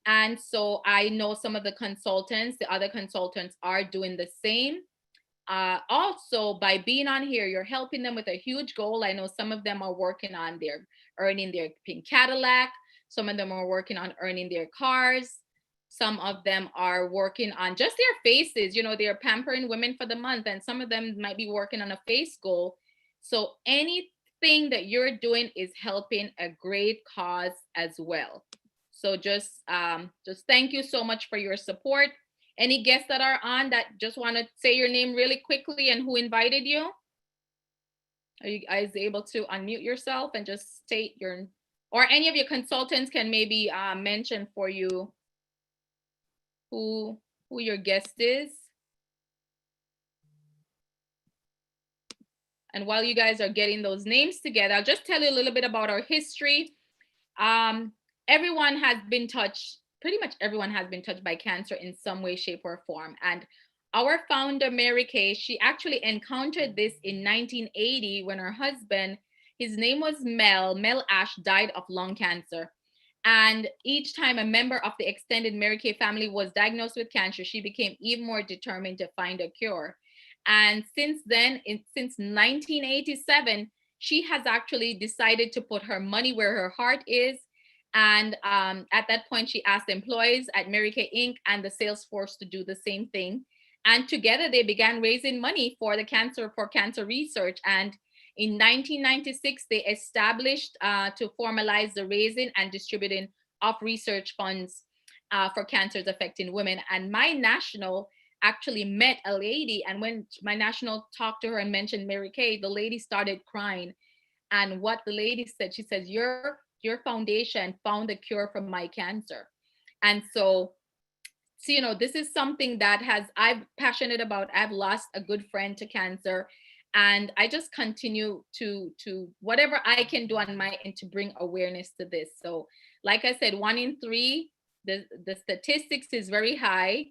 And so I know some of the consultants, the other consultants are doing the same. Also, by being on here, you're helping them with a huge goal. I know some of them are working on their earning their pink Cadillac. Some of them are working on earning their cars. Some of them are working on just their faces. You know, they're pampering women for the month, and some of them might be working on a face goal. So anything that you're doing is helping a great cause as well. So just thank you so much for your support. Any guests that are on that just want to say your name really quickly and who invited you? Are you guys able to unmute yourself and just state your, or any of your consultants can maybe mention for you who your guest is. And while you guys are getting those names together, I'll just tell you a little bit about our history. Everyone has been touched, pretty much everyone has been touched by cancer in some way, shape, or form. And our founder, Mary Kay, she actually encountered this in 1980 when her husband, his name was Mel Ash, died of lung cancer. And each time a member of the extended Mary Kay family was diagnosed with cancer, she became even more determined to find a cure. And since then, since 1987, she has actually decided to put her money where her heart is. And at that point, she asked employees at Mary Kay Inc. and the sales force to do the same thing. And together they began raising money for cancer research. And in 1996, they established to formalize the raising and distributing of research funds for cancers affecting women. And my national actually met a lady, and when my national talked to her and mentioned Mary Kay, the lady started crying. And what the lady said, she says, your foundation found a cure for my cancer. And so you know, this is something that I'm passionate about. I've lost a good friend to cancer, and I just continue to whatever I can do on my end to bring awareness to this. So like I said, 1 in 3, the statistics is very high.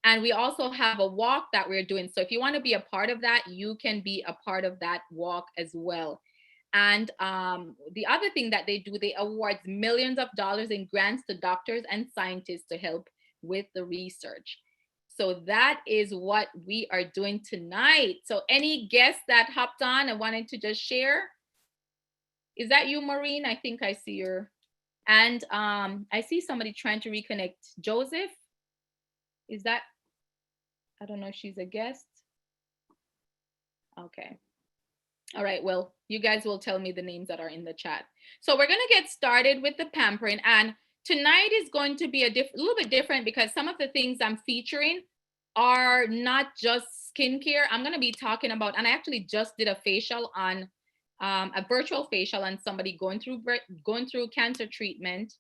And we also have a walk that we're doing. So if you want to be a part of that, you can be a part of that walk as well. And the other thing that they do, they award millions of dollars in grants to doctors and scientists to help with the research. So that is what we are doing tonight. So any guests that hopped on and wanted to just share? Is that you, Maureen? I think I see your, and I see somebody trying to reconnect. Joseph, is that, I don't know if she's a guest. Okay. All right, well, you guys will tell me the names that are in the chat. So we're gonna get started with the pampering, and tonight is going to be a little bit different because some of the things I'm featuring are not just skincare. I'm gonna be talking about, and I actually just did a facial on, a virtual facial on somebody going through cancer treatment.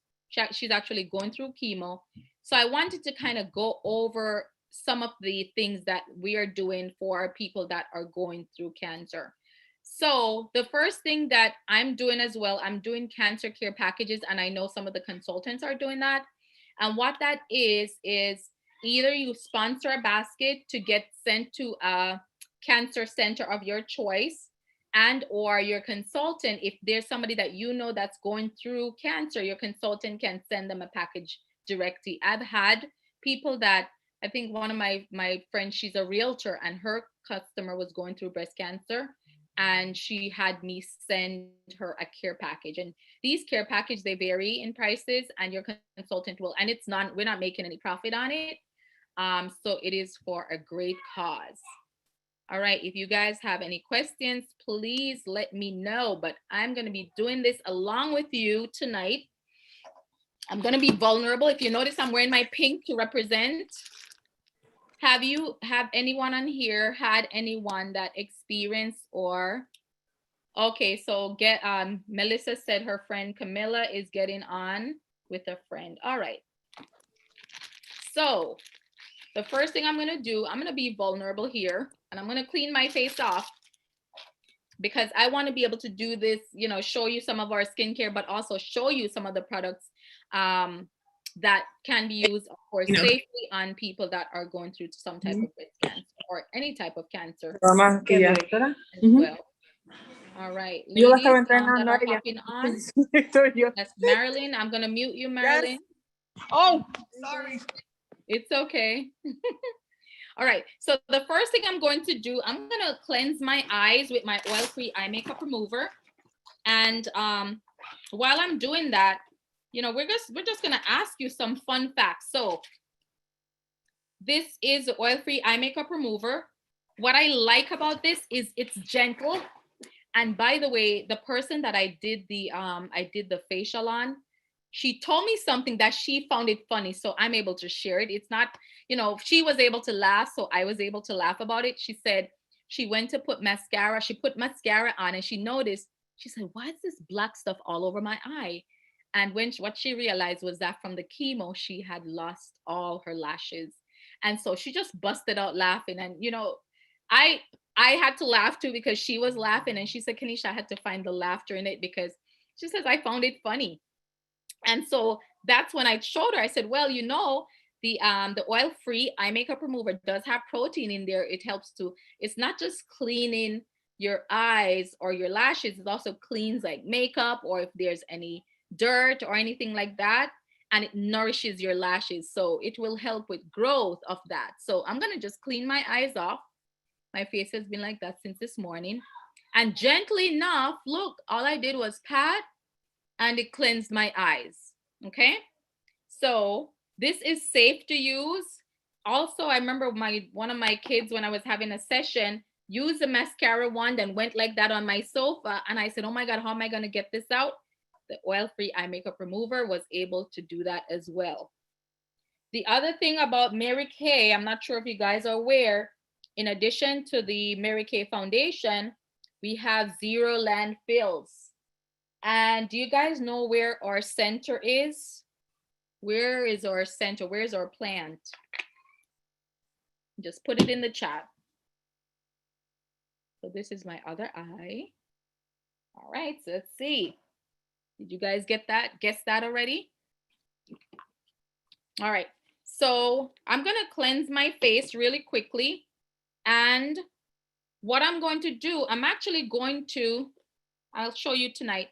She's actually going through chemo. So I wanted to kind of go over some of the things that we are doing for people that are going through cancer. So the first thing that I'm doing as well, I'm doing cancer care packages, and I know some of the consultants are doing that. And what that is either you sponsor a basket to get sent to a cancer center of your choice, and or your consultant, if there's somebody that you know that's going through cancer, your consultant can send them a package directly. I've had people that, I think one of my friends, she's a realtor, and her customer was going through breast cancer, and she had me send her a care package. And these care packages, they vary in prices, and your consultant will, and we're not making any profit on it. So it is for a great cause. All right, if you guys have any questions, please let me know. But I'm going to be doing this along with you tonight. I'm going to be vulnerable. If you notice, I'm wearing my pink to represent. Have anyone on here had anyone that experienced or, okay, so Melissa said her friend Camilla is getting on with a friend. All right. So the first thing I'm going to do, I'm going to be vulnerable here, and I'm going to clean my face off because I want to be able to do this, you know, show you some of our skincare, but also show you some of the products that can be used, of course, safely on people that are going through some type of breast cancer or any type of cancer as well. All right, ladies that are hopping on. That's Marilyn. I'm going to mute you, Marilyn. Oh, sorry. It's okay. All right. So the first thing I'm going to do, I'm going to cleanse my eyes with my oil-free eye makeup remover. And while I'm doing that, you know, we're just going to ask you some fun facts. So this is the oil-free eye makeup remover. What I like about this is it's gentle. And by the way, the person that I did the facial on, she told me something that she found it funny. So I'm able to share it. It's not, you know, she was able to laugh, so I was able to laugh about it. She said she went to put mascara. She put mascara on and she noticed, she said, why is this black stuff all over my eye? And what she realized was that from the chemo, she had lost all her lashes. And so she just busted out laughing. And, you know, I I had to laugh too because she was laughing and she said, Kanisha, I had to find the laughter in it because she says, I found it funny. And so that's when I showed her, I said, well, you know, the oil-free eye makeup remover does have protein in there. It helps to, it's not just cleaning your eyes or your lashes, it also cleans like makeup or if there's any dirt or anything like that. And it nourishes your lashes. So it will help with growth of that. So I'm gonna just clean my eyes off. My face has been like that since this morning. And gently enough, look, all I did was pat and it cleansed my eyes. Okay. So this is safe to use. Also, I remember one of my kids when I was having a session used a mascara wand and went like that on my sofa. And I said, oh my God, how am I going to get this out? The oil-free eye makeup remover was able to do that as well. The other thing about Mary Kay, I'm not sure if you guys are aware, in addition to the Mary Kay Foundation, we have zero landfills. And do you guys know where our center is? Where is our center? Where's our plant? Just put it in the chat. So this is my other eye. All right, so let's see. Did you guys get that? Guess that already? All right, so I'm gonna cleanse my face really quickly. And what I'm going to do, I'm actually going to, I'll show you tonight.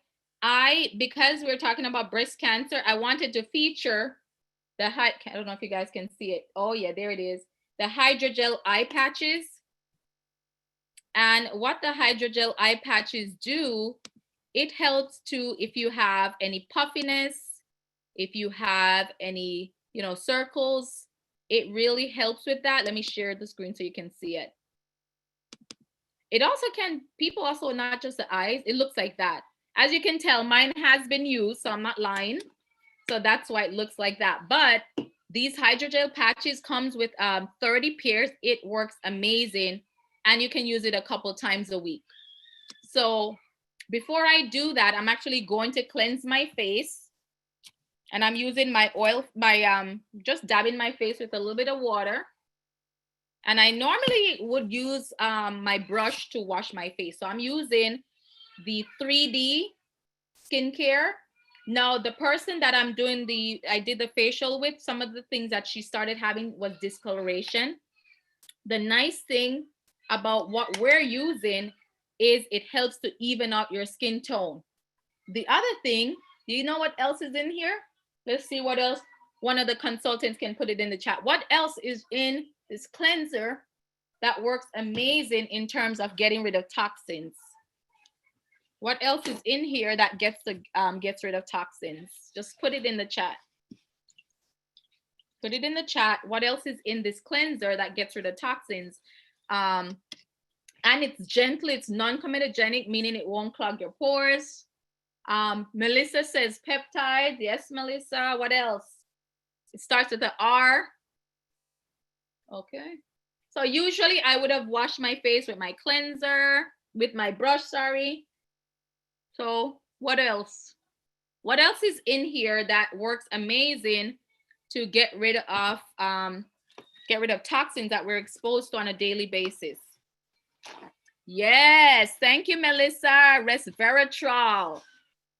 Because we're talking about breast cancer, I wanted to feature I don't know if you guys can see it. Oh yeah, there it is. The Hydrogel Eye Patches. And what the Hydrogel Eye Patches do, it helps to, if you have any puffiness, if you have any, you know, circles, it really helps with that. Let me share the screen so you can see it. It also people also, not just the eyes, it looks like that. As you can tell, mine has been used, so I'm not lying. So that's why it looks like that. But these hydrogel patches comes with 30 pairs. It works amazing. And you can use it a couple times a week. So before I do that, I'm actually going to cleanse my face. And I'm using my oil, just dabbing my face with a little bit of water. And I normally would use my brush to wash my face. So I'm using the 3D skincare. Now, the person that I did the facial with, some of the things that she started having was discoloration. The nice thing about what we're using is it helps to even out your skin tone. The other thing, do you know what else is in here? Let's see what else. One of the consultants can put it in the chat. What else is in this cleanser that works amazing in terms of getting rid of toxins? What else is in here that gets rid of toxins? Just put it in the chat. Put it in the chat. What else is in this cleanser that gets rid of toxins? And it's gentle. It's non-comedogenic, meaning it won't clog your pores. Melissa says peptide. Yes, Melissa. What else? It starts with the R. Okay. So usually I would have washed my face with my cleanser, with my brush, sorry. So what else? What else is in here that works amazing to get rid of toxins that we're exposed to on a daily basis? Yes, thank you, Melissa. Resveratrol.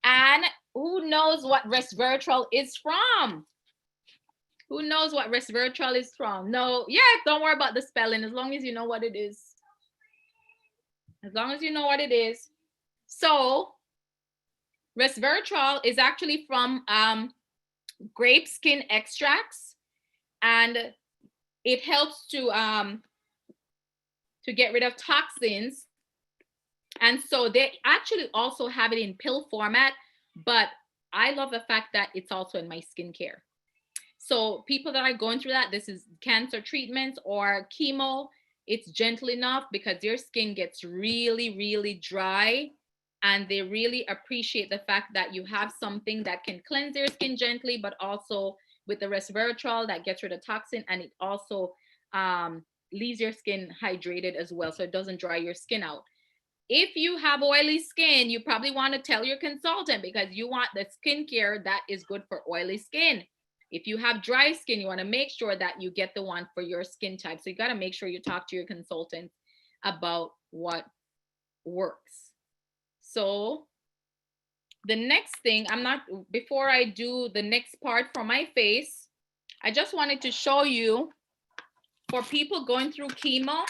And who knows what resveratrol is from? Who knows what resveratrol is from? No, yeah, don't worry about the spelling as long as you know what it is. As long as you know what it is. So resveratrol is actually from grape skin extracts, and it helps to get rid of toxins. And so they actually also have it in pill format, but I love the fact that it's also in my skincare. So people that are going through that, this is cancer treatments or chemo, it's gentle enough because your skin gets really, really dry. And they really appreciate the fact that you have something that can cleanse your skin gently, but also with the resveratrol that gets rid of toxin. And it also leaves your skin hydrated as well, so it doesn't dry your skin out. If you have oily skin, you probably want to tell your consultant because you want the skincare that is good for oily skin. If you have dry skin, you want to make sure that you get the one for your skin type. So you got to make sure you talk to your consultant about what works. So the next thing, before I do the next part for my face, I just wanted to show you for people going through chemo.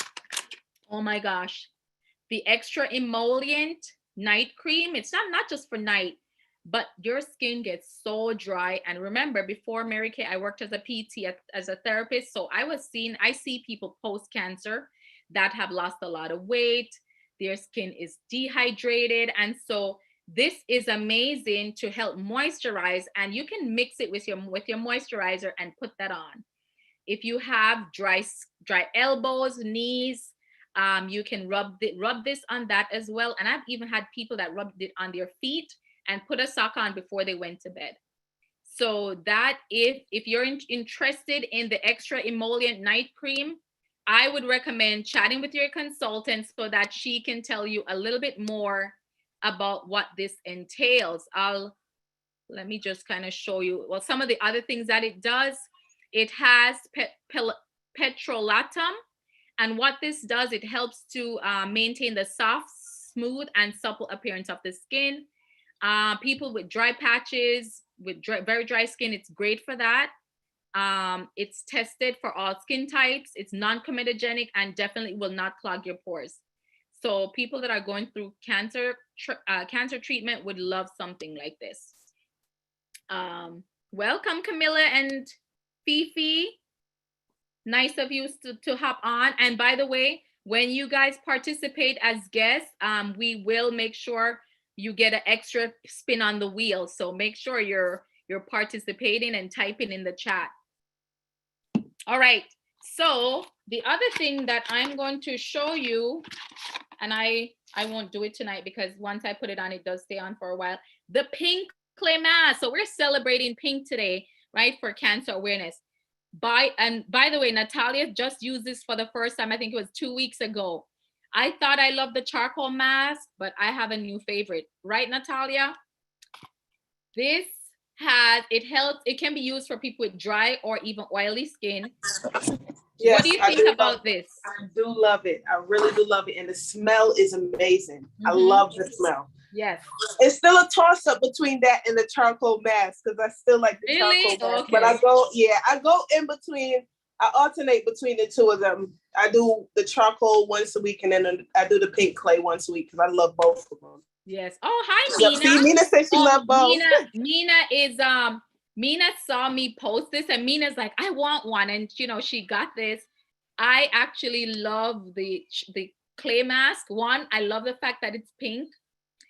Oh my gosh, the extra emollient night cream. It's not just for night, but your skin gets so dry. And remember, before Mary Kay, I worked as a PT, as a therapist. So I see people post cancer that have lost a lot of weight. Their skin is dehydrated. And so this is amazing to help moisturize, and you can mix it with your moisturizer and put that on. If you have dry elbows, knees, you can rub this on that as well. And I've even had people that rubbed it on their feet and put a sock on before they went to bed. So that if you're interested in the extra emollient night cream, I would recommend chatting with your consultant so that she can tell you a little bit more about what this entails. Let me just kind of show you. Well, some of the other things that it does, it has petrolatum. And what this does, it helps to maintain the soft, smooth, and supple appearance of the skin. People with dry patches, with very dry skin, it's great for that. It's tested for all skin types. It's non-comedogenic and definitely will not clog your pores. So people that are going through cancer treatment would love something like this. Welcome, Camilla and Fifi. Nice of you to hop on. And by the way, when you guys participate as guests, we will make sure you get an extra spin on the wheel. So make sure you're participating and typing in the chat. All right. So the other thing that I'm going to show you, and I won't do it tonight because once I put it on, it does stay on for a while. The pink clay mask. So we're celebrating pink today, right, for cancer awareness. By the way, Natalia just used this for the first time. I think it was 2 weeks ago. I thought I loved the charcoal mask, but I have a new favorite. Right, Natalia? This it can be used for people with dry or even oily skin. Yes, what do you think about this? I do love it. I really do love it. And the smell is amazing. I love the smell. Yes. It's still a toss up between that and the charcoal mask because I still like the charcoal mask. Okay. But I go in between. I alternate between the two of them. I do the charcoal once a week and then I do the pink clay once a week because I love both of them. Yes. Oh, hi, Mina. See, Mina says she loves both. Mina saw me post this and Mina's like, I want one. And she got this. I actually love the clay mask. One, I love the fact that it's pink.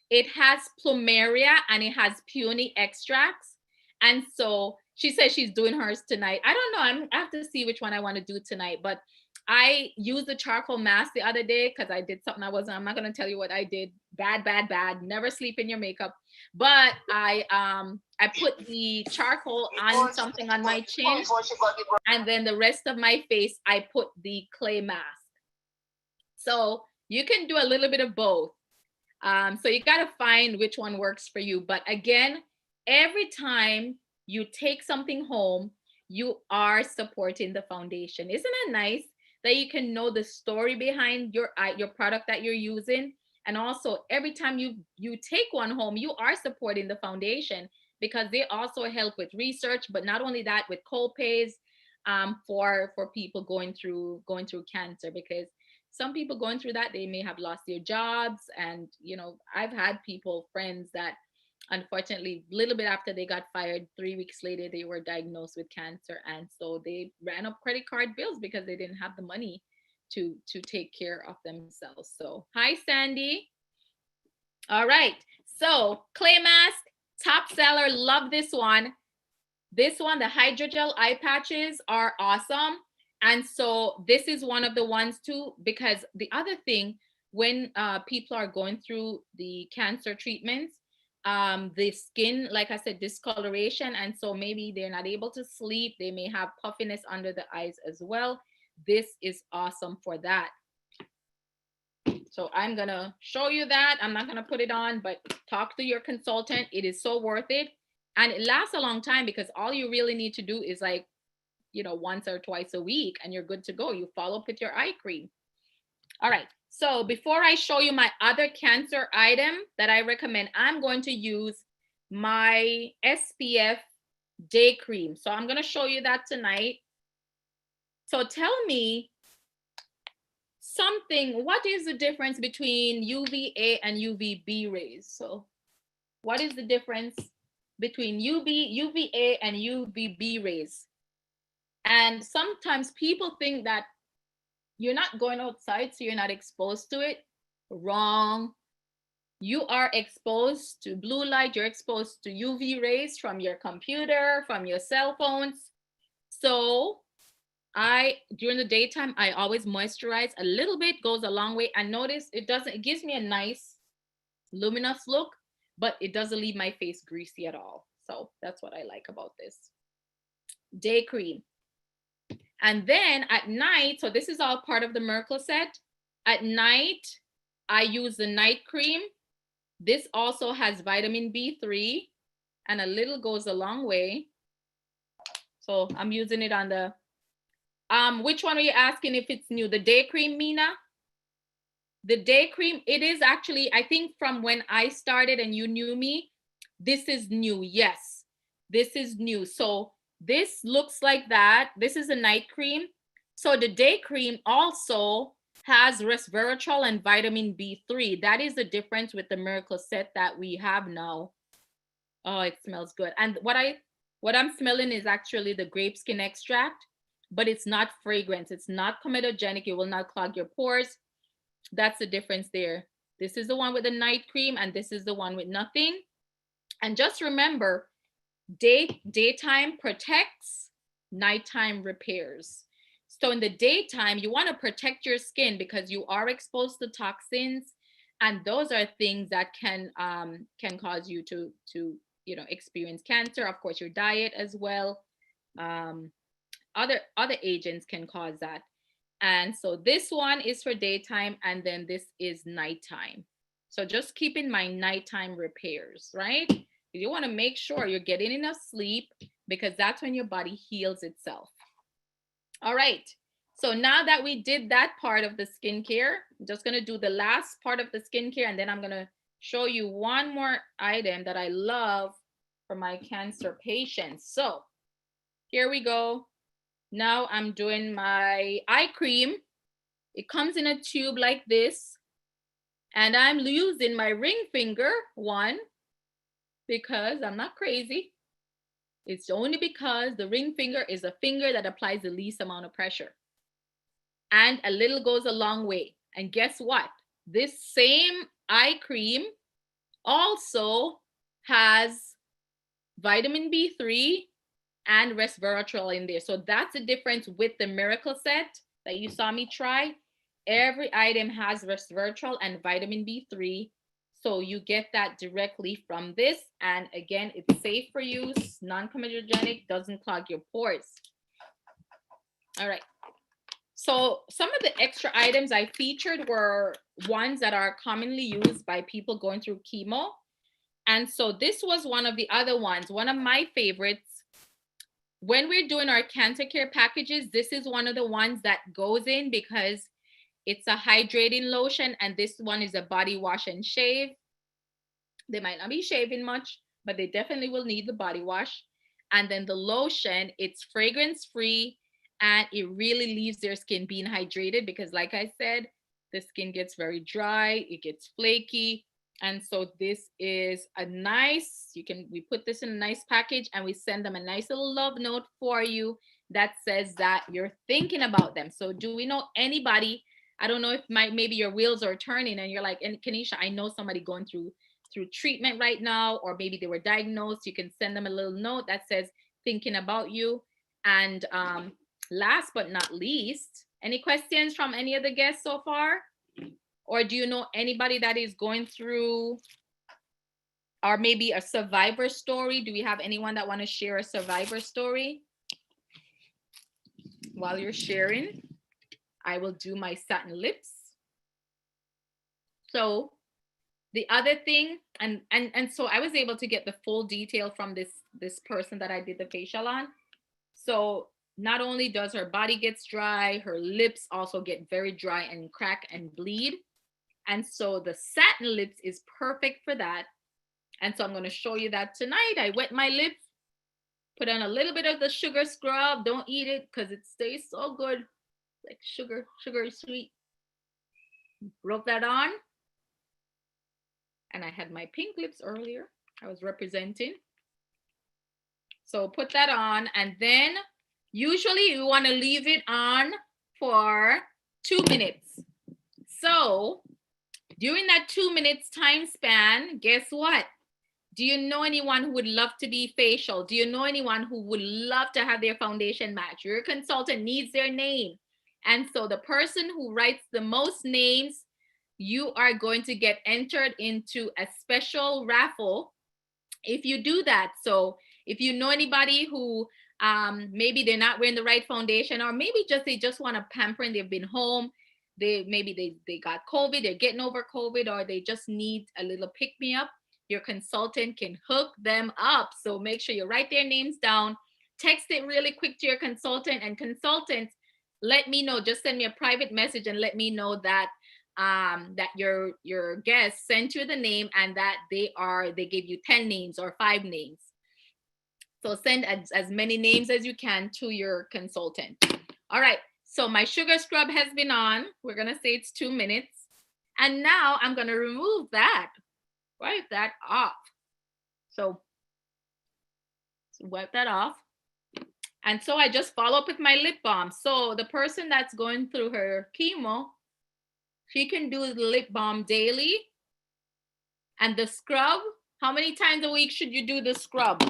It has plumeria and it has peony extracts. And so she says she's doing hers tonight. I don't know. I have to see which one I want to do tonight. But I used the charcoal mask the other day because I did something I'm not going to tell you what I did. Bad. Never sleep in your makeup. But I put the charcoal on something on my chin. And then the rest of my face, I put the clay mask. So you can do a little bit of both. So you got to find which one works for you. But again, every time you take something home, you are supporting the foundation. Isn't that nice that you can know the story behind your product that you're using? And also every time you take one home, you are supporting the foundation because they also help with research, but not only that, with co-pays for people going through cancer, because some people going through that, they may have lost their jobs. And, I've had friends that unfortunately, a little bit after they got fired, 3 weeks later, they were diagnosed with cancer. And so they ran up credit card bills because they didn't have the money to take care of themselves. So hi, Sandy. All right. So clay mask, top seller. Love this one. This one, the Hydrogel Eye Patches are awesome. And so this is one of the ones too, because the other thing, when people are going through the cancer treatments, the skin, like I said, discoloration. And so maybe they're not able to sleep. They may have puffiness under the eyes as well. This is awesome for that. So I'm going to show you that. I'm not going to put it on, but talk to your consultant. It is so worth it. And it lasts a long time because all you really need to do is like, you know, once or twice a week and you're good to go. You follow up with your eye cream. All right. So before I show you my other cancer item that I recommend, I'm going to use my SPF Day Cream. So I'm going to show you that tonight. So tell me something, what is the difference between UVA and UVB rays? So what is the difference between UVA and UVB rays? And sometimes people think that you're not going outside, so you're not exposed to it. Wrong. You are exposed to blue light. You're exposed to UV rays from your computer, from your cell phones. So during the daytime, I always moisturize. A little bit goes a long way. And notice it gives me a nice luminous look, but it doesn't leave my face greasy at all. So that's what I like about this day cream. And then at night, so this is all part of the Miracle set. At night, I use the night cream. This also has vitamin B3 and a little goes a long way. So I'm using it on the, which one are you asking if it's new? The day cream, Mina? The day cream, it is actually, I think from when I started and you knew me, this is new. Yes, this is new. So this looks like that. This is a night cream. So the day cream also has resveratrol and vitamin B3. That is the difference with the Miracle set that we have now. Oh, it smells good. And what I'm smelling is actually the grape skin extract, but it's not fragrance. It's not comedogenic. It will not clog your pores. That's the difference there. This is the one with the night cream and this is the one with nothing. And just remember, daytime protects, nighttime repairs. So in the daytime, you want to protect your skin because you are exposed to toxins, and those are things that can cause you to experience cancer. Of course, your diet as well. Other agents can cause that. And so this one is for daytime, and then this is nighttime. So just keep in mind nighttime repairs, right? You want to make sure you're getting enough sleep because that's when your body heals itself. All right. So now that we did that part of the skincare, I'm just going to do the last part of the skincare, and then I'm going to show you one more item that I love for my cancer patients. So here we go. Now I'm doing my eye cream. It comes in a tube like this. And I'm using my ring finger one because I'm not crazy. It's only because the ring finger is a finger that applies the least amount of pressure. And a little goes a long way. And guess what? This same eye cream also has vitamin B3 and resveratrol in there. So that's the difference with the Miracle set that you saw me try. Every item has resveratrol and vitamin B3. So you get that directly from this. And again, it's safe for use, non-comedogenic, doesn't clog your pores. All right. So some of the extra items I featured were ones that are commonly used by people going through chemo. And so this was one of the other ones, one of my favorites. When we're doing our cancer care packages, this is one of the ones that goes in because it's a hydrating lotion, and this one is a body wash and shave. They might not be shaving much, but they definitely will need the body wash. And then the lotion, it's fragrance free, and it really leaves their skin being hydrated because like I said, the skin gets very dry, it gets flaky. And so this is a nice, we put this in a nice package and we send them a nice little love note for you that says that you're thinking about them. So do we know anybody? I don't know if maybe your wheels are turning and you're like, and Kanisha, I know somebody going through treatment right now, or maybe they were diagnosed. You can send them a little note that says thinking about you. And last but not least, any questions from any of the guests so far? Or do you know anybody that is going through, or maybe a survivor story? Do we have anyone that want to share a survivor story? While you're sharing, I will do my satin lips. So the other thing, and so I was able to get the full detail from this person that I did the facial on. So not only does her body gets dry, her lips also get very dry and crack and bleed. And so the satin lips is perfect for that. And so I'm going to show you that tonight. I wet my lips, put on a little bit of the sugar scrub. Don't eat it because it stays so good. Like sugar is sweet. Rub that on. And I had my pink lips earlier. I was representing. So put that on. And then usually you want to leave it on for 2 minutes. So during that 2 minutes time span, guess what? Do you know anyone who would love to be facial? Do you know anyone who would love to have their foundation match? Your consultant needs their name. And so the person who writes the most names, you are going to get entered into a special raffle if you do that. So if you know anybody who maybe they're not wearing the right foundation, or maybe they just want to pamper and they've been home, maybe they got COVID, they're getting over COVID, or they just need a little pick-me-up, your consultant can hook them up. So make sure you write their names down, text it really quick to your consultant, and consultants, let me know, just send me a private message and let me know that that your guest sent you the name and that they gave you 10 names or 5 names. So send as many names as you can to your consultant. All right, so my sugar scrub has been on. We're gonna say it's 2 minutes. And now I'm gonna remove that, wipe that off. So wipe that off. And so I just follow up with my lip balm. So the person that's going through her chemo, she can do the lip balm daily. And the scrub, how many times a week should you do the scrub?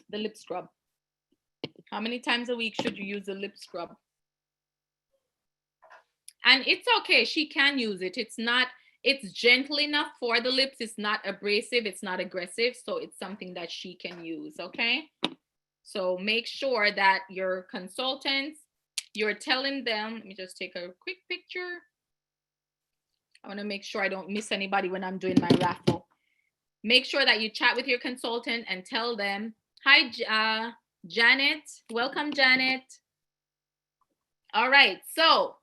The lip scrub. How many times a week should you use the lip scrub? And it's okay, she can use it. It's gentle enough for the lips. It's not abrasive, it's not aggressive. So it's something that she can use, okay? So make sure that your consultants, you're telling them, let me just take a quick picture. I want to make sure I don't miss anybody when I'm doing my raffle. Make sure that you chat with your consultant and tell them, hi, Janet. Welcome, Janet. All right. So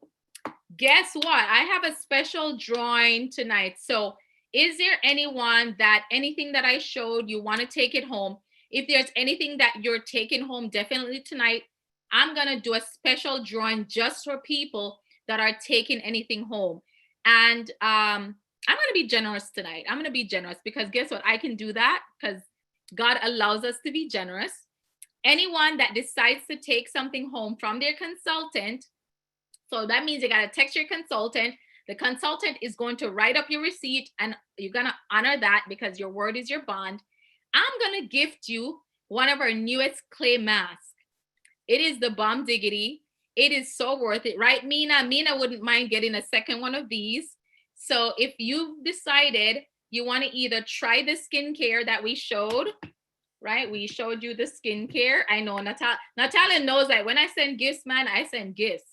guess what? I have a special drawing tonight. So is there anyone that anything that I showed, you want to take it home? If there's anything that you're taking home, definitely tonight, I'm going to do a special drawing just for people that are taking anything home. And I'm going to be generous tonight. I'm going to be generous because guess what? I can do that because God allows us to be generous. Anyone that decides to take something home from their consultant, so that means you got to text your consultant. The consultant is going to write up your receipt and you're going to honor that because your word is your bond. I'm going to gift you one of our newest clay masks. It is the Bomb Diggity. It is so worth it, right, Mina? Mina wouldn't mind getting a second one of these. So if you've decided you want to either try the skincare that we showed, right? We showed you the skincare. I know Natalia knows that when I send gifts, man, I send gifts.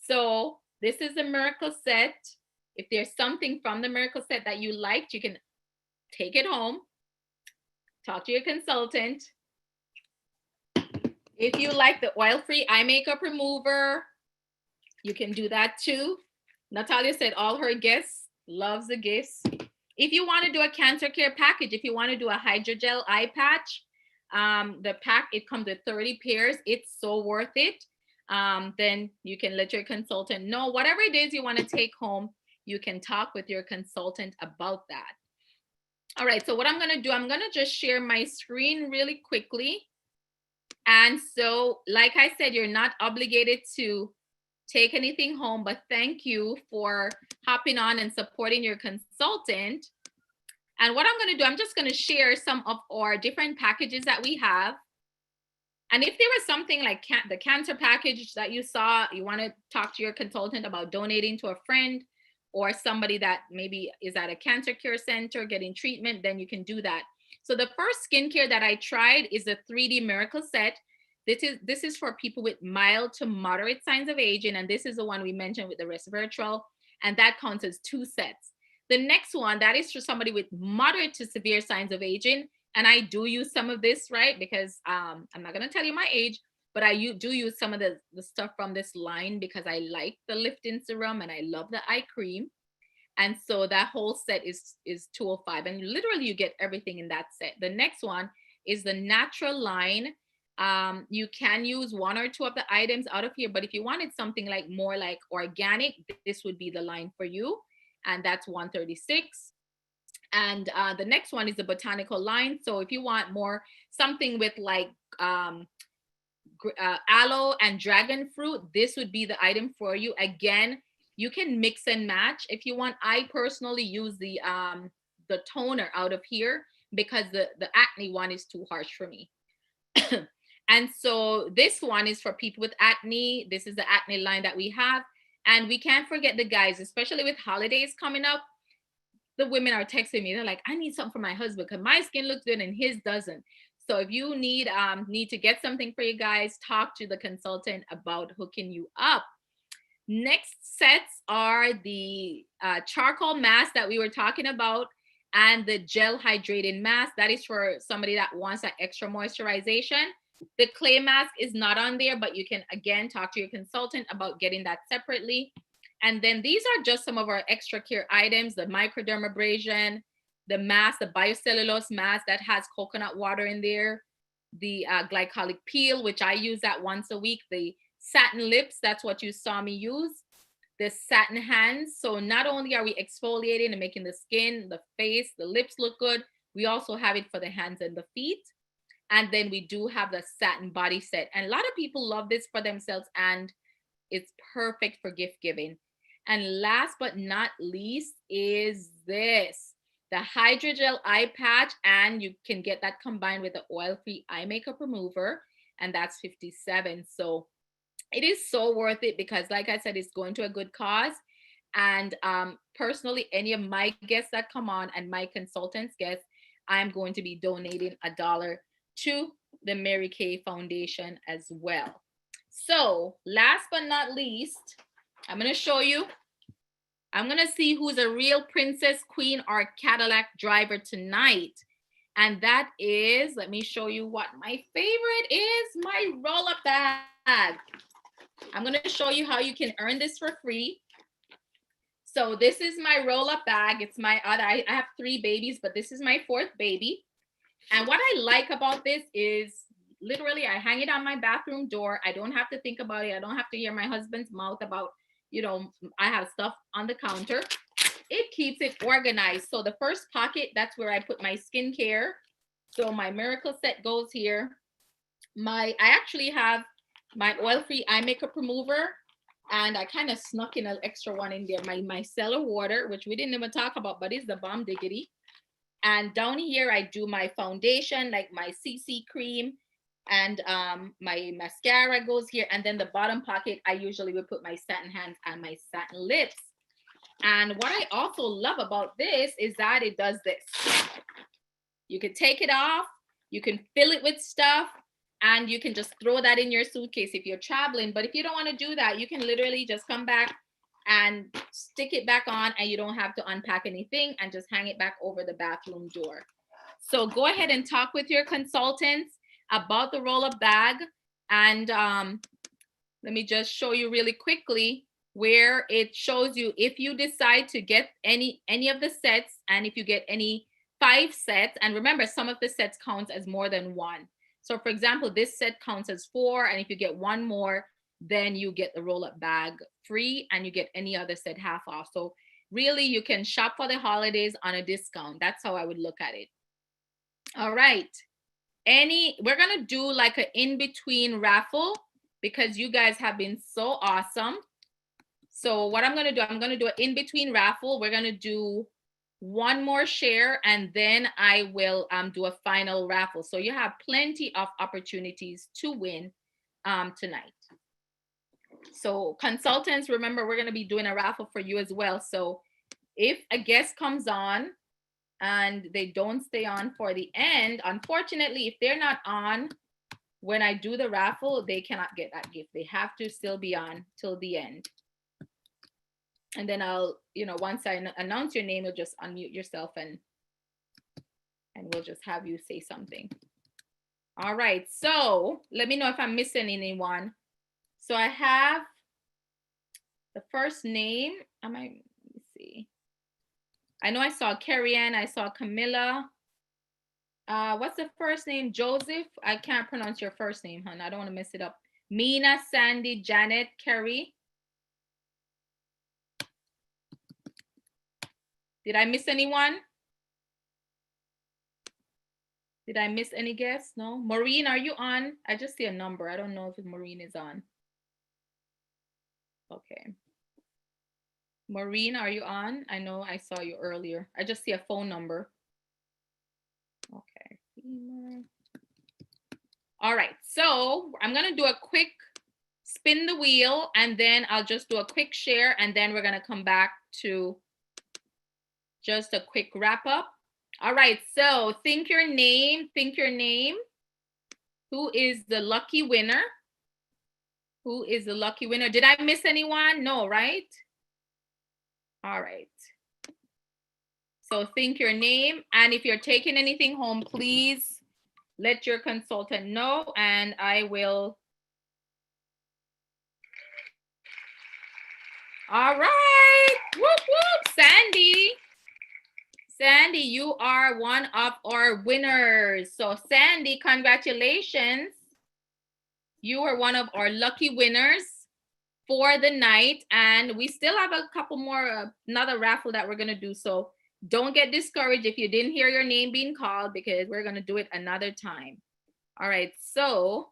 So this is the Miracle Set. If there's something from the Miracle Set that you liked, you can take it home. Talk to your consultant. If you like the oil-free eye makeup remover, you can do that too. Natalia said all her guests loves the gifts. If you want to do a cancer care package, if you want to do a hydrogel eye patch, the pack, it comes with 30 pairs. It's so worth it. Then you can let your consultant know whatever it is you want to take home. You can talk with your consultant about that. All right, so what I'm gonna do, I'm gonna just share my screen really quickly. And so, like I said, you're not obligated to take anything home, but thank you for hopping on and supporting your consultant. And what I'm gonna do, I'm just gonna share some of our different packages that we have. And if there was something like the cancer package that you saw, you want to talk to your consultant about donating to a friend or somebody that maybe is at a cancer care center getting treatment, then you can do that. So the first skincare that I tried is the 3D Miracle Set. This is for people with mild to moderate signs of aging, and this is the one we mentioned with the resveratrol, and that counts as 2 sets. The next one, that is for somebody with moderate to severe signs of aging, and I do use some of this, right? Because I'm not going to tell you my age, but I do use some of the stuff from this line because I like the lifting serum and I love the eye cream. And so that whole set is 205, and literally you get everything in that set. The next one is the natural line. You can use 1 or 2 of the items out of here, but if you wanted something like more like organic, this would be the line for you. And that's 136. And the next one is the Botanical Line. So if you want more something with like aloe and dragon fruit, this would be the item for you. Again, you can mix and match if you want. I personally use the toner out of here because the acne one is too harsh for me. And so this one is for people with acne. This is the acne line that we have. And we can't forget the guys, especially with holidays coming up. The women are texting me. They're like, I need something for my husband because my skin looks good and his doesn't. So if you need to get something for you guys, talk to the consultant about hooking you up. Next sets are the charcoal mask that we were talking about and the gel hydrating mask. That is for somebody that wants that extra moisturization. The clay mask is not on there, but you can, again, talk to your consultant about getting that separately. And then these are just some of our extra care items, the microdermabrasion, the mask, the biocellulose mask that has coconut water in there, the glycolic peel, which I use that once a week, the satin lips, that's what you saw me use, the satin hands. So not only are we exfoliating and making the skin, the face, the lips look good, we also have it for the hands and the feet. And then we do have the satin body set. And a lot of people love this for themselves, and it's perfect for gift giving. And last but not least is this, the Hydrogel Eye Patch, and you can get that combined with the oil-free eye makeup remover, and that's 57. So it is so worth it because, like I said, it's going to a good cause. And personally, any of my guests that come on and my consultants guests, I'm going to be donating $1 to the Mary Kay Foundation as well. So last but not least, I'm going to show you. I'm going to see who's a real princess, queen, or Cadillac driver tonight. And that is, let me show you what my favorite is, my roll-up bag. I'm going to show you how you can earn this for free. So this is my roll-up bag. It's my other, I have 3 babies, but this is my 4th baby. And what I like about this is literally I hang it on my bathroom door. I don't have to think about it. I don't have to hear my husband's mouth about, you know, I have stuff on the counter. It keeps it organized. So the first pocket, that's where I put my skincare. So my miracle set goes here. I actually have my oil-free eye makeup remover, and I kind of snuck in an extra one in there. My micellar water, which we didn't even talk about, but it's the bomb diggity. And down here, I do my foundation, like my CC cream, and my mascara goes here. And then the bottom pocket, I usually would put my satin hands and my satin lips. And what I also love about this is that it does this. You can take it off, you can fill it with stuff, and you can just throw that in your suitcase if you're traveling. But if you don't want to do that, you can literally just come back and stick it back on, and you don't have to unpack anything and just hang it back over the bathroom door. So go ahead and talk with your consultants about the roll-up bag. And let me just show you really quickly where it shows you if you decide to get any of the sets, and if you get any 5 sets, and remember, some of the sets counts as more than 1. So for example, this set counts as 4, and if you get 1 more, then you get the roll-up bag free, and you get any other set half off. So really you can shop for the holidays on a discount. That's how I would look at it. All right. We're going to do like an in-between raffle because you guys have been so awesome. So what I'm going to do, I'm going to do an in-between raffle. We're going to do one more share and then I will do a final raffle. So you have plenty of opportunities to win tonight. So consultants, remember, we're going to be doing a raffle for you as well. So if a guest comes on and they don't stay on for the end, unfortunately, if they're not on when I do the raffle, they cannot get that gift. They have to still be on till the end. And then I'll, once I announce your name, you'll just unmute yourself and we'll just have you say something. All right. So let me know if I'm missing anyone. So I have the first name. Let me see. I know I saw Carrie Ann. I saw Camilla. What's the first name? Joseph. I can't pronounce your first name, hon. I don't want to mess it up. Mina, Sandy, Janet, Carrie. Did I miss anyone? Did I miss any guests? No. Maureen, are you on? I just see a number. I don't know if Maureen is on. Okay. Maureen, are you on? I know I saw you earlier. I just see a phone number. Okay. All right. So I'm going to do a quick spin the wheel and then I'll just do a quick share and then we're going to come back to just a quick wrap up. All right. So think your name. Think your name. Who is the lucky winner? Who is the lucky winner? Did I miss anyone? No, right? All right. So think your name. And if you're taking anything home, please let your consultant know and I will. All right. Whoop, whoop. Sandy. Sandy, you are one of our winners. So Sandy, congratulations. You are one of our lucky winners for the night. And we still have a couple more, another raffle that we're going to do. So don't get discouraged if you didn't hear your name being called because we're going to do it another time. All right. So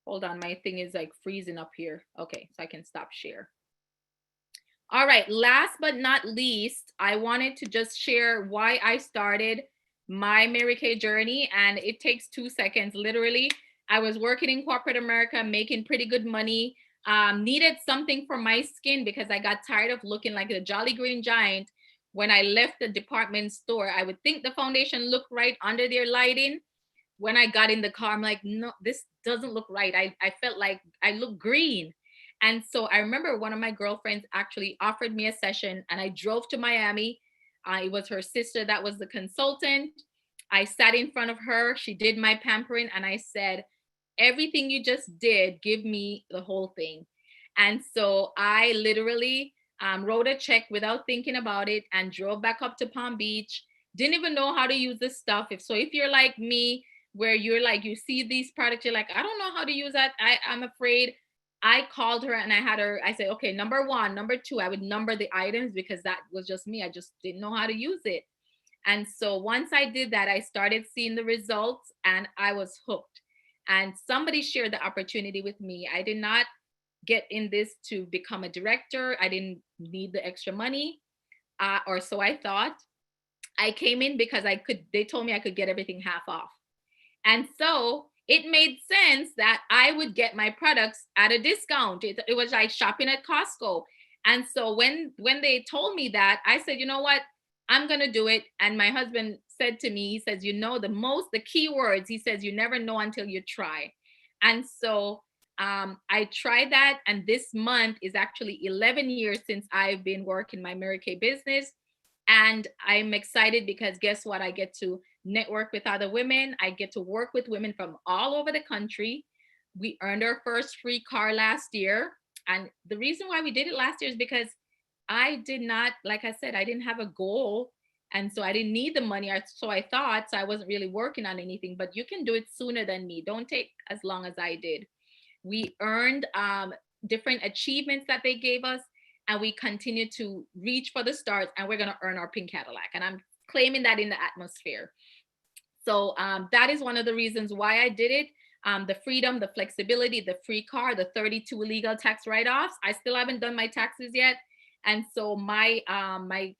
hold on. My thing is like freezing up here. Okay. So I can stop share. All right. Last but not least, I wanted to just share why I started my Mary Kay journey. And it takes 2 seconds. Literally, I was working in corporate America, making pretty good money. Needed something for my skin because I got tired of looking like a Jolly Green Giant. When I left the department store, I would think the foundation looked right under their lighting. When I got in the car, I'm like, no, this doesn't look right. I felt like I look green. And so I remember one of my girlfriends actually offered me a session and I drove to Miami. It was her sister that was the consultant. I sat in front of her. She did my pampering and I said, everything you just did, give me the whole thing. And so I literally wrote a check without thinking about it and drove back up to Palm Beach. Didn't even know how to use this stuff. If you're like me, where you're like, you see these products, you're like, I don't know how to use that. I'm afraid. I called her and I said, okay, number 1, number 2, I would number the items because that was just me. I just didn't know how to use it. And so once I did that, I started seeing the results and I was hooked. And somebody shared the opportunity with me. I did not get in this to become a director. I didn't need the extra money, or so I thought. I came in because they told me I could get everything half off. And so it made sense that I would get my products at a discount. It was like shopping at Costco. And so when they told me that, I said, you know what? I'm going to do it. And my husband said to me, he says, the key words, he says, you never know until you try. And so I tried that. And this month is actually 11 years since I've been working my Mary Kay business. And I'm excited because guess what? I get to network with other women. I get to work with women from all over the country. We earned our first free car last year. And the reason why we did it last year is because I did not, like I said, I didn't have a goal. And so I didn't need the money. So I thought, so I wasn't really working on anything, but you can do it sooner than me. Don't take as long as I did. We earned different achievements that they gave us. and we continue to reach for the stars, and we're going to earn our pink Cadillac. And I'm claiming that in the atmosphere. So that is one of the reasons why I did it. The freedom, the flexibility, the free car, the 32 illegal tax write-offs. I still haven't done my taxes yet. And so my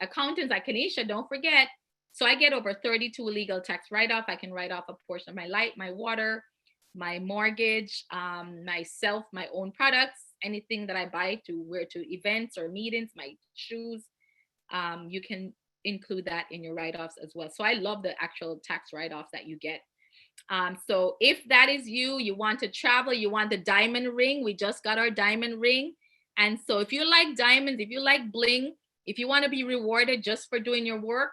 accountants at Kanisha, don't forget, so I get over 32 illegal tax write-off. I can write off a portion of my light, my water, my mortgage, myself, my own products, anything that I buy to wear to events or meetings, my shoes. You can include that in your write-offs as well. So I love the actual tax write-offs that you get. So if that is you, you want to travel, you want the diamond ring, we just got our diamond ring. And so if you like diamonds, if you like bling, if you want to be rewarded just for doing your work,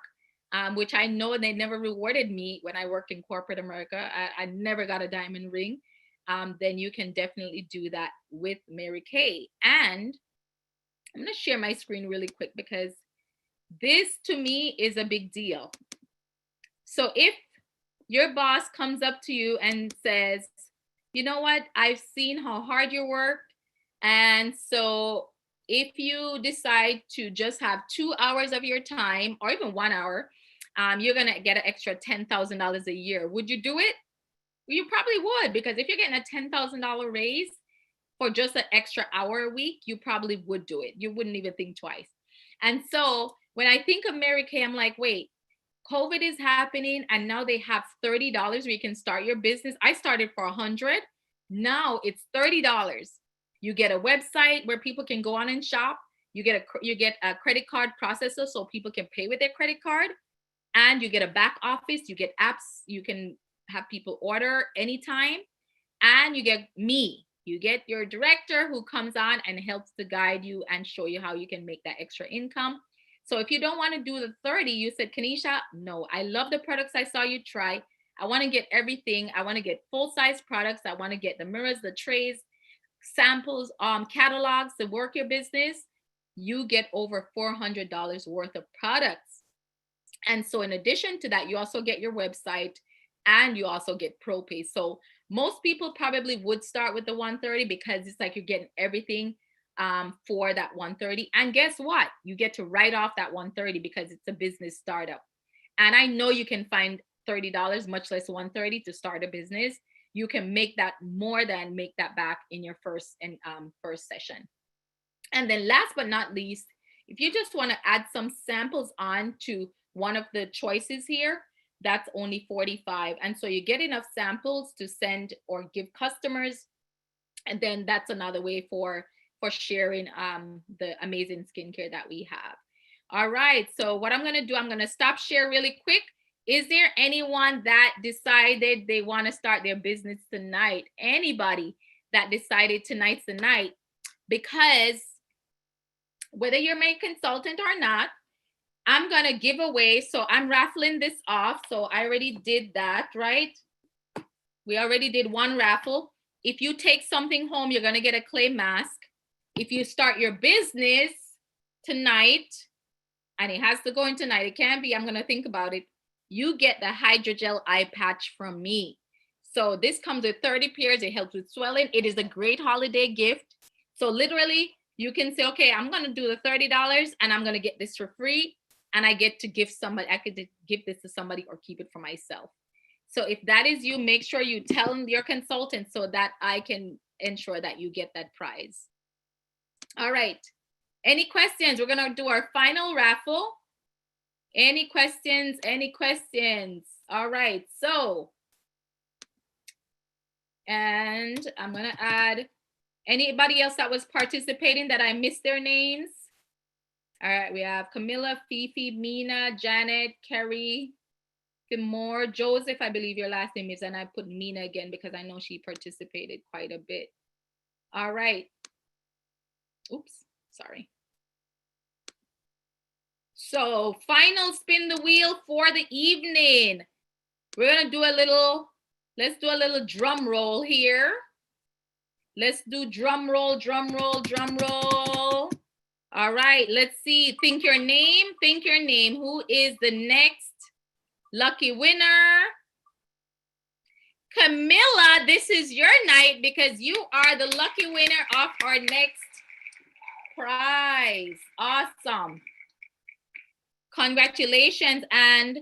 which I know they never rewarded me when I worked in corporate America, I never got a diamond ring, then you can definitely do that with Mary Kay. And I'm going to share my screen really quick because this to me is a big deal. So if your boss comes up to you and says, you know what, I've seen how hard you work. And so if you decide to just have 2 hours of your time or even 1 hour, you're going to get an extra $10,000 a year. Would you do it? You probably would, because if you're getting a $10,000 raise for just an extra hour a week, you probably would do it. You wouldn't even think twice. And so when I think of Mary Kay, I'm like, wait, COVID is happening and now they have $30 where you can start your business. I started for $100. Now it's $30. You get a website where people can go on and shop. You get a credit card processor so people can pay with their credit card. And you get a back office. You get apps. You can have people order anytime. And you get me. You get your director who comes on and helps to guide you and show you how you can make that extra income. So if you don't want to do the 30, you said, Kanisha, no, I love the products I saw you try. I want to get everything. I want to get full-size products. I want to get the mirrors, the trays, samples, catalogs to work your business. You get over $400 worth of products. And so in addition to that, you also get your website and you also get ProPay. So most people probably would start with the 130 because it's like you're getting everything for that 130. And guess what? You get to write off that 130 because it's a business startup. And I know you can find $30, much less 130 to start a business. You can make that more than make that back in your first session. And then last but not least, if you just want to add some samples on to one of the choices here, that's only $45. And so you get enough samples to send or give customers. And then that's another way for sharing the amazing skincare that we have. All right, so what I'm gonna do, I'm gonna stop share really quick. Is there anyone that decided they wanna start their business tonight? Anybody that decided tonight's the night? Because whether you're my consultant or not, I'm gonna give away, so I'm raffling this off. So I already did that, right? We already did one raffle. If you take something home, you're gonna get a clay mask. If you start your business tonight, and it has to go in tonight, it can't be, I'm gonna think about it, you get the Hydrogel Eye Patch from me. So this comes with 30 pairs, it helps with swelling. It is a great holiday gift. So literally, you can say, okay, I'm gonna do the $30 and I'm gonna get this for free. And I get to give somebody, I could give this to somebody or keep it for myself. So if that is you, make sure you tell your consultant so that I can ensure that you get that prize. All right. Any questions? We're going to do our final raffle. Any questions? Any questions? All right. So, and I'm going to add anybody else that was participating that I missed their names. All right. We have Camilla, Fifi, Mina, Janet, Kerry, Kimore, Joseph, I believe your last name is, and I put Mina again because I know she participated quite a bit. All right. Oops, sorry. So final spin the wheel for the evening. We're gonna do let's do a little drum roll here. Let's do drum roll, drum roll, drum roll. All right, let's see, think your name. Who is the next lucky winner? Camilla, this is your night because you are the lucky winner of our next prize. Awesome. Congratulations. And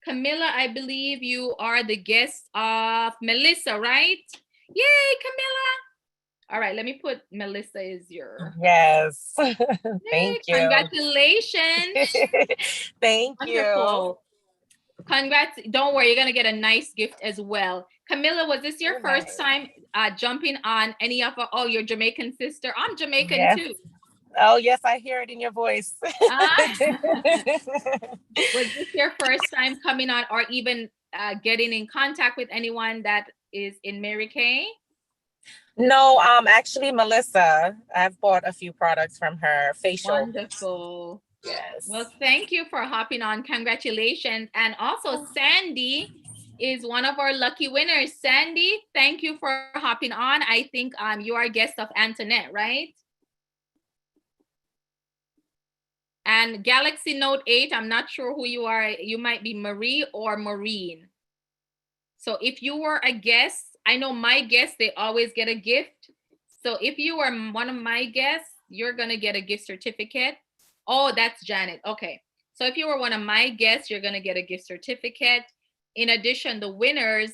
Camilla, I believe you are the guest of Melissa, right? Yay, Camilla. All right, let me put Melissa is your. Yes. Yay, Thank you. Congratulations. Thank Wonderful. Congrats. Don't worry, you're going to get a nice gift as well. Camilla, was this your first time jumping on any of our, oh, your Jamaican sister? I'm Jamaican too. Oh, yes, I hear it in your voice. Was this your first time coming on or even getting in contact with anyone that is in Mary Kay? No, actually, Melissa, I've bought a few products from her facial. Wonderful. Yes. Well, thank you for hopping on. Congratulations. And also Sandy is one of our lucky winners. Sandy, thank you for hopping on. I think you are a guest of Antoinette, right? And Galaxy Note 8, I'm not sure who you are. You might be Marie or Maureen. So if you were a guest, I know my guests, they always get a gift. So if you are one of my guests, you're going to get a gift certificate. Oh, that's Janet. Okay. So if you were one of my guests, you're going to get a gift certificate. In addition, the winners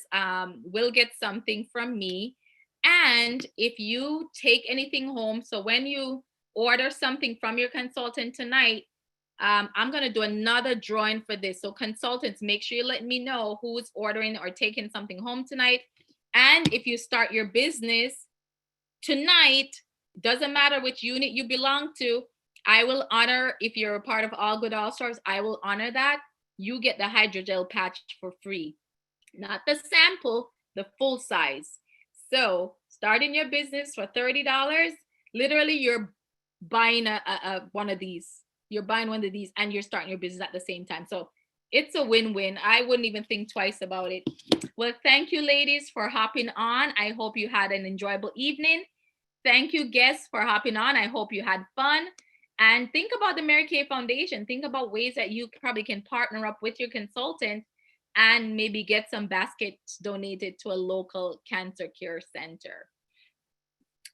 will get something from me. And if you take anything home, so when you order something from your consultant tonight, I'm going to do another drawing for this. So consultants, make sure you let me know who's ordering or taking something home tonight. And if you start your business tonight, doesn't matter which unit you belong to, I will honor, if you're a part of All Good All Stars, I will honor that. You get the hydrogel patch for free. Not the sample, the full size. So starting your business for $30, literally you're buying one of these. You're buying one of these and you're starting your business at the same time. So it's a win-win. I wouldn't even think twice about it. Well, thank you, ladies, for hopping on. I hope you had an enjoyable evening. Thank you, guests, for hopping on. I hope you had fun. And think about the Mary Kay Foundation. Think about ways that you probably can partner up with your consultant and maybe get some baskets donated to a local cancer care center.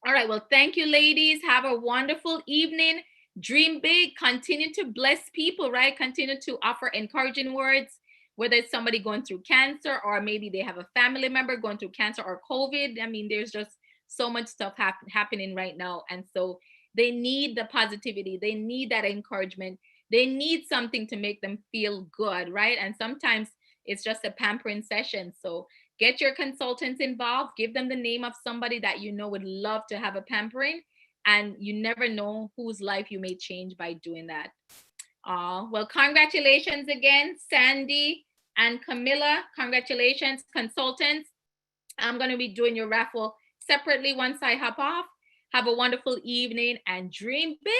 All right. Well, thank you, ladies. Have a wonderful evening. Dream big. Continue to bless people, right? Continue to offer encouraging words, whether it's somebody going through cancer or maybe they have a family member going through cancer or COVID. I mean, there's just so much stuff happening right now. And so they need the positivity. They need that encouragement. They need something to make them feel good, right? And sometimes it's just a pampering session. So get your consultants involved. Give them the name of somebody that you know would love to have a pampering. And you never know whose life you may change by doing that. Well, congratulations again, Sandy and Camilla. Congratulations, consultants. I'm going to be doing your raffle separately once I hop off. Have a wonderful evening and dream big.